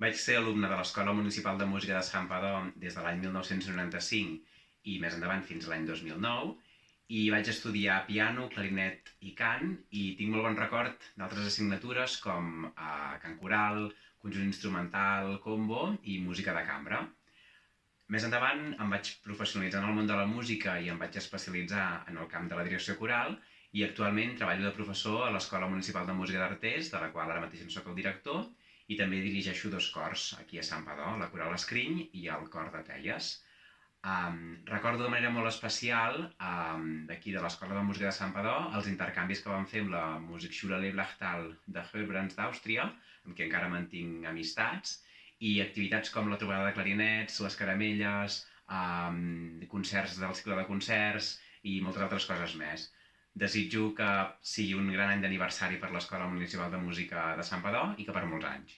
Vaig ser alumne de l'Escola Municipal de Música de Santpedor des de l'any 1995 i més endavant fins a l'any 2009 i vaig estudiar piano, clarinet i cant i tinc molt bon record d'altres assignatures com cant coral, conjunt instrumental, combo i música de cambra. Més endavant em vaig professionalitzar en el món de la música i em vaig especialitzar en el camp de la direcció coral i actualment treballo de professor a l'Escola Municipal de Música d'Artés, de la qual ara mateix en soc el director, i també dirigeixo dos cors aquí a Santpedor, la Coral Escriny i el Cor de Teies. Recordo de manera molt especial d'aquí de l'Escola de Música de Santpedor els intercanvis que vam fer amb la Musikschule Leblachtal de Heilbronn d'Àustria, amb qui encara mantinc amistats, i activitats com la trobada de clarinets, les caramelles, concerts del cicle de concerts i moltes altres coses més. Desitjo que sigui un gran any d'aniversari per l'Escola Municipal de Música de Santpedor i que per molts anys.